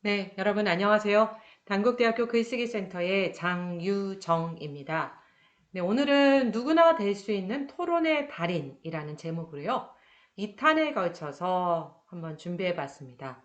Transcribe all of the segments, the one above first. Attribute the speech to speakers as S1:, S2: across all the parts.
S1: 네, 여러분 안녕하세요. 단국대학교 글쓰기 센터의 장유정입니다. 네, 오늘은 누구나 될 수 있는 토론의 달인이라는 제목으로요. 2탄에 걸쳐서 한번 준비해 봤습니다.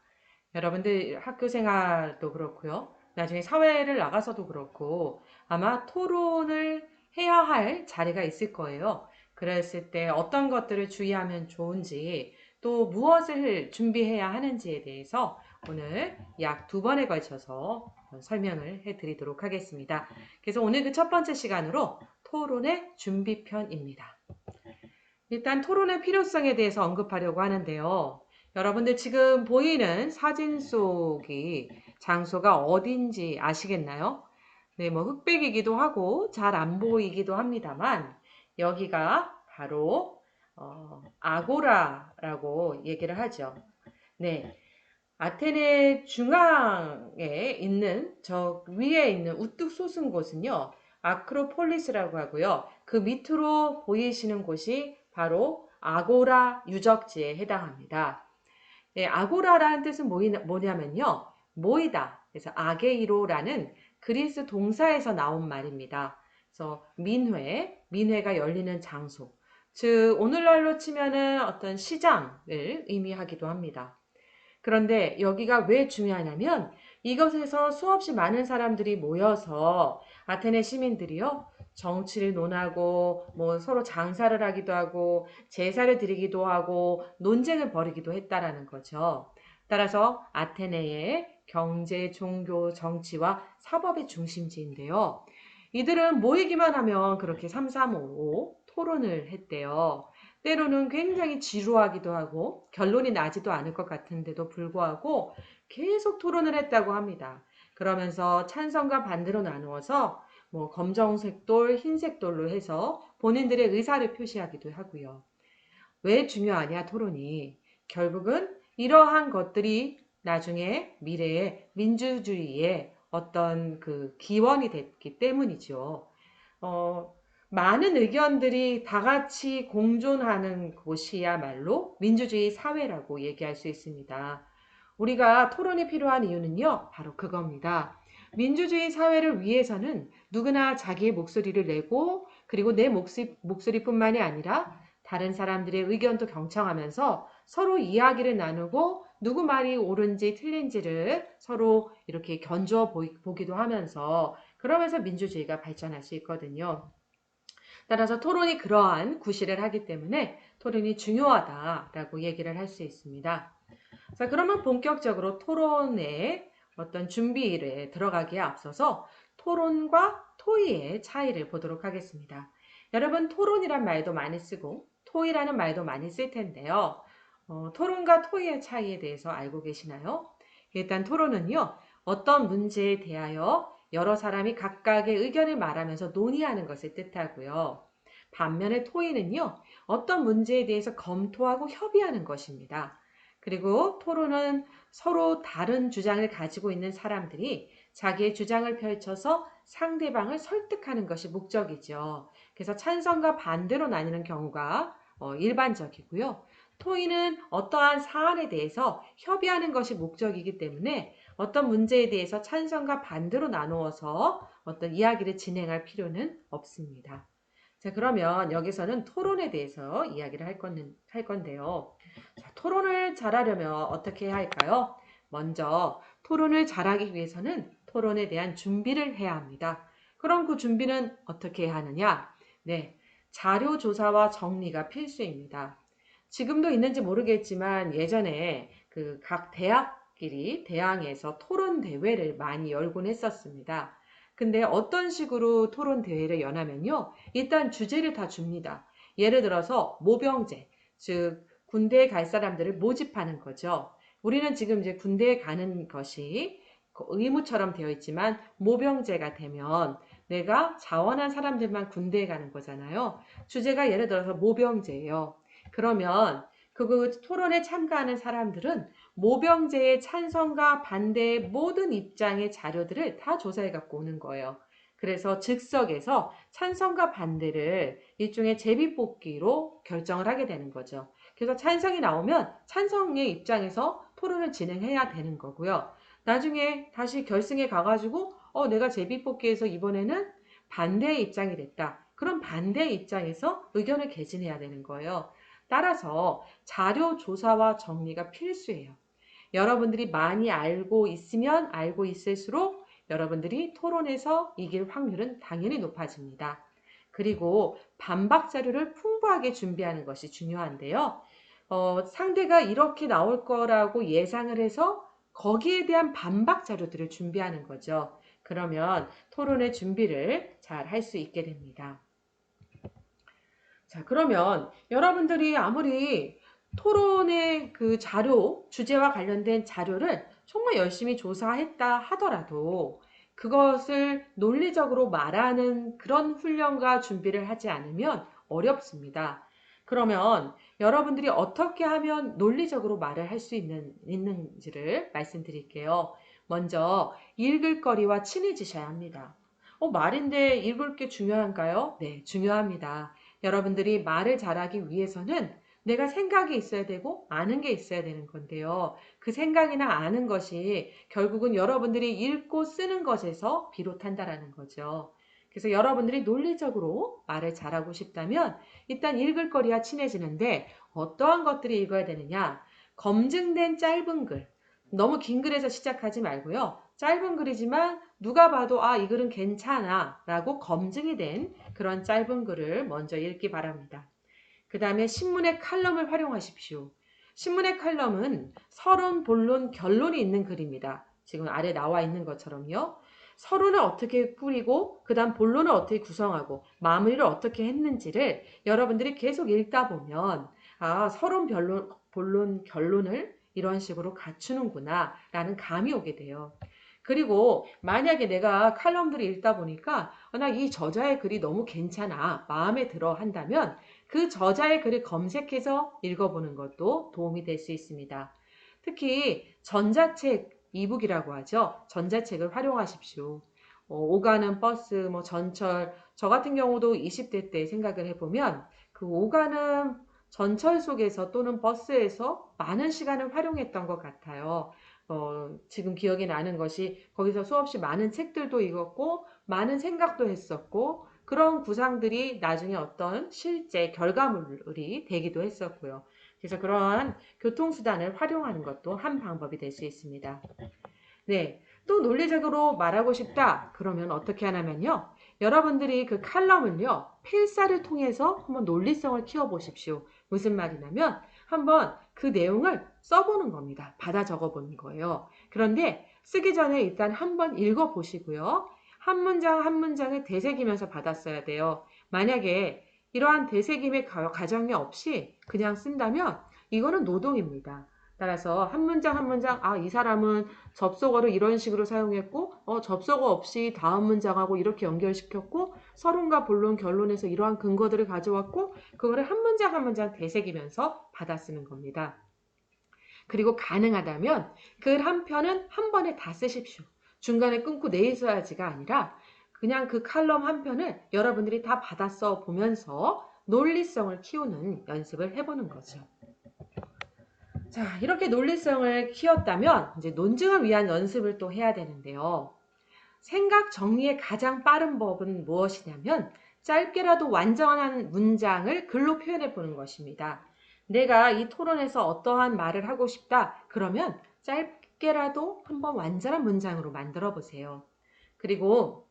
S1: 여러분들 학교 생활도 그렇고요. 나중에 사회를 나가서도 그렇고 아마 토론을 해야 할 자리가 있을 거예요. 그랬을 때 어떤 것들을 주의하면 좋은지 또 무엇을 준비해야 하는지에 대해서 오늘 약 2번에 걸쳐서 설명을 해드리도록 하겠습니다. 그래서 오늘 그 첫 번째 시간으로 토론의 준비편입니다. 일단 토론의 필요성에 대해서 언급하려고 하는데요. 여러분들 지금 보이는 사진 속이 장소가 어딘지 아시겠나요? 네, 뭐 흑백이기도 하고 잘 안 보이기도 합니다만 여기가 바로 아고라라고 얘기를 하죠. 네, 아테네 중앙에 있는 저 위에 있는 우뚝 솟은 곳은요. 아크로폴리스라고 하고요. 그 밑으로 보이시는 곳이 바로 아고라 유적지에 해당합니다. 예, 아고라라는 뜻은 뭐냐면요. 모이다. 그래서 아게이로라는 그리스 동사에서 나온 말입니다. 그래서 민회가 열리는 장소. 즉 오늘날로 치면은 어떤 시장을 의미하기도 합니다. 그런데 여기가 왜 중요하냐면 이것에서 수없이 많은 사람들이 모여서 아테네 시민들이요. 정치를 논하고 뭐 서로 장사를 하기도 하고 제사를 드리기도 하고 논쟁을 벌이기도 했다라는 거죠. 따라서 아테네의 경제, 종교, 정치와 사법의 중심지인데요. 이들은 모이기만 하면 그렇게 삼삼오오 토론을 했대요. 때로는 굉장히 지루하기도 하고 결론이 나지도 않을 것 같은데도 불구하고 계속 토론을 했다고 합니다. 그러면서 찬성과 반대로 나누어서 뭐 검정색 돌, 흰색 돌로 해서 본인들의 의사를 표시하기도 하고요. 왜 중요하냐, 토론이. 결국은 이러한 것들이 나중에 미래의 민주주의의 어떤 그 기원이 됐기 때문이죠. 어, 많은 의견들이 다 같이 공존하는 곳이야말로 민주주의 사회라고 얘기할 수 있습니다. 우리가 토론이 필요한 이유는요, 바로 그겁니다. 민주주의 사회를 위해서는 누구나 자기의 목소리를 내고, 그리고 내 목소리뿐만이 아니라 다른 사람들의 의견도 경청하면서 서로 이야기를 나누고, 누구 말이 옳은지 틀린지를 서로 이렇게 견주어 보기도 하면서, 그러면서 민주주의가 발전할 수 있거든요. 따라서 토론이 그러한 구실을 하기 때문에 토론이 중요하다라고 얘기를 할 수 있습니다. 자, 그러면 본격적으로 토론의 어떤 준비에 들어가기에 앞서서 토론과 토의의 차이를 보도록 하겠습니다. 여러분, 토론이란 말도 많이 쓰고 토의라는 말도 많이 쓸 텐데요. 토론과 토의의 차이에 대해서 알고 계시나요? 일단 토론은요, 어떤 문제에 대하여 여러 사람이 각각의 의견을 말하면서 논의하는 것을 뜻하고요. 반면에 토의는요, 어떤 문제에 대해서 검토하고 협의하는 것입니다. 그리고 토론은 서로 다른 주장을 가지고 있는 사람들이 자기의 주장을 펼쳐서 상대방을 설득하는 것이 목적이죠. 그래서 찬성과 반대로 나뉘는 경우가 일반적이고요. 토의는 어떠한 사안에 대해서 협의하는 것이 목적이기 때문에 어떤 문제에 대해서 찬성과 반대로 나누어서 어떤 이야기를 진행할 필요는 없습니다. 자, 그러면 여기서는 토론에 대해서 이야기를 할 건데요. 자, 토론을 잘하려면 어떻게 해야 할까요? 먼저 토론을 잘하기 위해서는 토론에 대한 준비를 해야 합니다. 그럼 그 준비는 어떻게 해야 하느냐? 네, 자료 조사와 정리가 필수입니다. 지금도 있는지 모르겠지만 예전에 그 각 대학끼리 대항에서 토론 대회를 많이 열곤 했었습니다. 근데 어떤 식으로 토론 대회를 여냐면요. 일단 주제를 다 줍니다. 예를 들어서 모병제, 즉 군대에 갈 사람들을 모집하는 거죠. 우리는 지금 이제 군대에 가는 것이 의무처럼 되어 있지만 모병제가 되면 내가 자원한 사람들만 군대에 가는 거잖아요. 주제가 예를 들어서 모병제예요. 그러면 그 토론에 참가하는 사람들은 모병제의 찬성과 반대의 모든 입장의 자료들을 다 조사해 갖고 오는 거예요. 그래서 즉석에서 찬성과 반대를 일종의 제비뽑기로 결정을 하게 되는 거죠. 그래서 찬성이 나오면 찬성의 입장에서 토론을 진행해야 되는 거고요. 나중에 다시 결승에 가가지고 내가 제비뽑기에서 이번에는 반대의 입장이 됐다. 그럼 반대의 입장에서 의견을 개진해야 되는 거예요. 따라서 자료 조사와 정리가 필수예요. 여러분들이 많이 알고 있으면 알고 있을수록 여러분들이 토론에서 이길 확률은 당연히 높아집니다. 그리고 반박 자료를 풍부하게 준비하는 것이 중요한데요. 상대가 이렇게 나올 거라고 예상을 해서 거기에 대한 반박 자료들을 준비하는 거죠. 그러면 토론의 준비를 잘 할 수 있게 됩니다. 자, 그러면 여러분들이 아무리 토론의 그 자료, 주제와 관련된 자료를 정말 열심히 조사했다 하더라도 그것을 논리적으로 말하는 그런 훈련과 준비를 하지 않으면 어렵습니다. 그러면 여러분들이 어떻게 하면 논리적으로 말을 할 수 있는지를 말씀드릴게요. 먼저 읽을 거리와 친해지셔야 합니다. 말인데 읽을 게 중요한가요? 네, 중요합니다. 여러분들이 말을 잘하기 위해서는 내가 생각이 있어야 되고 아는 게 있어야 되는 건데요. 그 생각이나 아는 것이 결국은 여러분들이 읽고 쓰는 것에서 비롯한다라는 거죠. 그래서 여러분들이 논리적으로 말을 잘하고 싶다면 일단 읽을 거리와 친해지는데 어떠한 것들이 읽어야 되느냐? 검증된 짧은 글. 너무 긴 글에서 시작하지 말고요. 짧은 글이지만 누가 봐도 이 글은 괜찮아 라고 검증이 된 그런 짧은 글을 먼저 읽기 바랍니다. 그 다음에 신문의 칼럼을 활용하십시오. 신문의 칼럼은 서론, 본론, 결론이 있는 글입니다. 지금 아래 나와 있는 것처럼요. 서론을 어떻게 꾸리고 그 다음 본론을 어떻게 구성하고 마무리를 어떻게 했는지를 여러분들이 계속 읽다 보면 서론, 본론, 결론을 이런 식으로 갖추는구나 라는 감이 오게 돼요. 그리고 만약에 내가 칼럼들을 읽다 보니까 나 이 저자의 글이 너무 괜찮아, 마음에 들어 한다면 그 저자의 글을 검색해서 읽어보는 것도 도움이 될 수 있습니다. 특히 전자책, 이북이라고 하죠. 전자책을 활용하십시오. 오가는 버스, 전철, 저 같은 경우도 20대 때 생각을 해보면 그 오가는 전철 속에서 또는 버스에서 많은 시간을 활용했던 것 같아요. 지금 기억이 나는 것이 거기서 수없이 많은 책들도 읽었고 많은 생각도 했었고 그런 구상들이 나중에 어떤 실제 결과물이 되기도 했었고요. 그래서 그러한 교통수단을 활용하는 것도 한 방법이 될 수 있습니다. 네. 또 논리적으로 말하고 싶다. 그러면 어떻게 하냐면요. 여러분들이 그 칼럼을요. 필사를 통해서 한번 논리성을 키워보십시오. 무슨 말이냐면 한번 그 내용을 써보는 겁니다. 받아 적어보는 거예요. 그런데 쓰기 전에 일단 한번 읽어보시고요. 한 문장 한 문장을 되새기면서 받아 써야 돼요. 만약에 이러한 되새김의 과정이 없이 그냥 쓴다면 이거는 노동입니다. 따라서 한 문장 한 문장 이 사람은 접속어를 이런 식으로 사용했고 접속어 없이 다음 문장하고 이렇게 연결시켰고 서론과 본론 결론에서 이러한 근거들을 가져왔고 그거를 한 문장 한 문장 되새기면서 받아쓰는 겁니다. 그리고 가능하다면 글 한 편은 한 번에 다 쓰십시오. 중간에 끊고 내일 써야지가 아니라 그냥 그 칼럼 한 편을 여러분들이 다 받아 써 보면서 논리성을 키우는 연습을 해보는 거죠. 자, 이렇게 논리성을 키웠다면 이제 논증을 위한 연습을 또 해야 되는데요. 생각 정리의 가장 빠른 법은 무엇이냐면 짧게라도 완전한 문장을 글로 표현해 보는 것입니다. 내가 이 토론에서 어떠한 말을 하고 싶다. 그러면 짧게라도 한번 완전한 문장으로 만들어 보세요. 그리고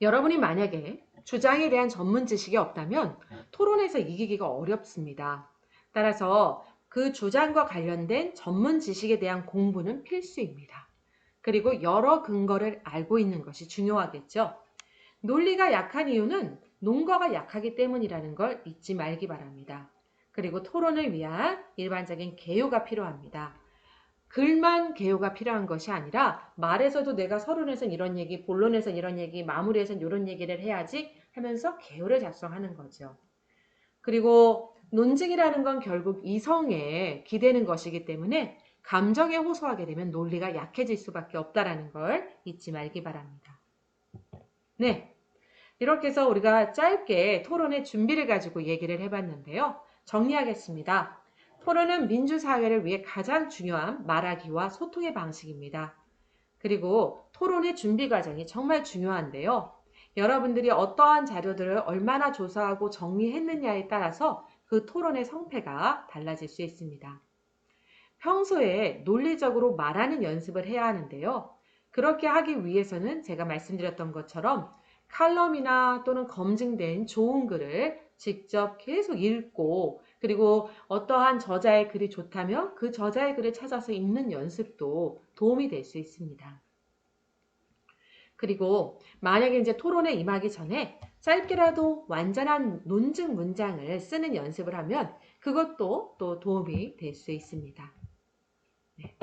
S1: 여러분이 만약에 주장에 대한 전문 지식이 없다면 토론에서 이기기가 어렵습니다. 따라서 그 주장과 관련된 전문 지식에 대한 공부는 필수입니다. 그리고 여러 근거를 알고 있는 것이 중요하겠죠. 논리가 약한 이유는 논거가 약하기 때문이라는 걸 잊지 말기 바랍니다. 그리고 토론을 위한 일반적인 개요가 필요합니다. 글만 개요가 필요한 것이 아니라 말에서도 내가 서론에선 이런 얘기, 본론에선 이런 얘기, 마무리에선 이런 얘기를 해야지 하면서 개요를 작성하는 거죠. 그리고 논증이라는 건 결국 이성에 기대는 것이기 때문에 감정에 호소하게 되면 논리가 약해질 수밖에 없다는 걸 잊지 말기 바랍니다. 네, 이렇게 해서 우리가 짧게 토론의 준비를 가지고 얘기를 해봤는데요. 정리하겠습니다. 토론은 민주사회를 위해 가장 중요한 말하기와 소통의 방식입니다. 그리고 토론의 준비 과정이 정말 중요한데요. 여러분들이 어떠한 자료들을 얼마나 조사하고 정리했느냐에 따라서 그 토론의 성패가 달라질 수 있습니다. 평소에 논리적으로 말하는 연습을 해야 하는데요. 그렇게 하기 위해서는 제가 말씀드렸던 것처럼 칼럼이나 또는 검증된 좋은 글을 직접 계속 읽고 그리고 어떠한 저자의 글이 좋다면 그 저자의 글을 찾아서 읽는 연습도 도움이 될 수 있습니다. 그리고 만약에 이제 토론에 임하기 전에 짧게라도 완전한 논증 문장을 쓰는 연습을 하면 그것도 또 도움이 될 수 있습니다. 네.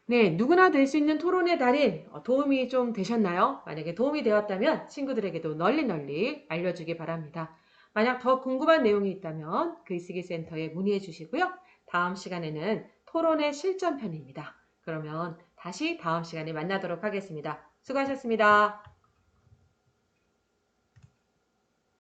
S1: 네, 누구나 될 수 있는 토론의 달인 도움이 좀 되셨나요? 만약에 도움이 되었다면 친구들에게도 널리 알려주기 바랍니다. 만약 더 궁금한 내용이 있다면 글쓰기 센터에 문의해 주시고요. 다음 시간에는 토론의 실전편입니다. 그러면 다시 다음 시간에 만나도록 하겠습니다. 수고하셨습니다.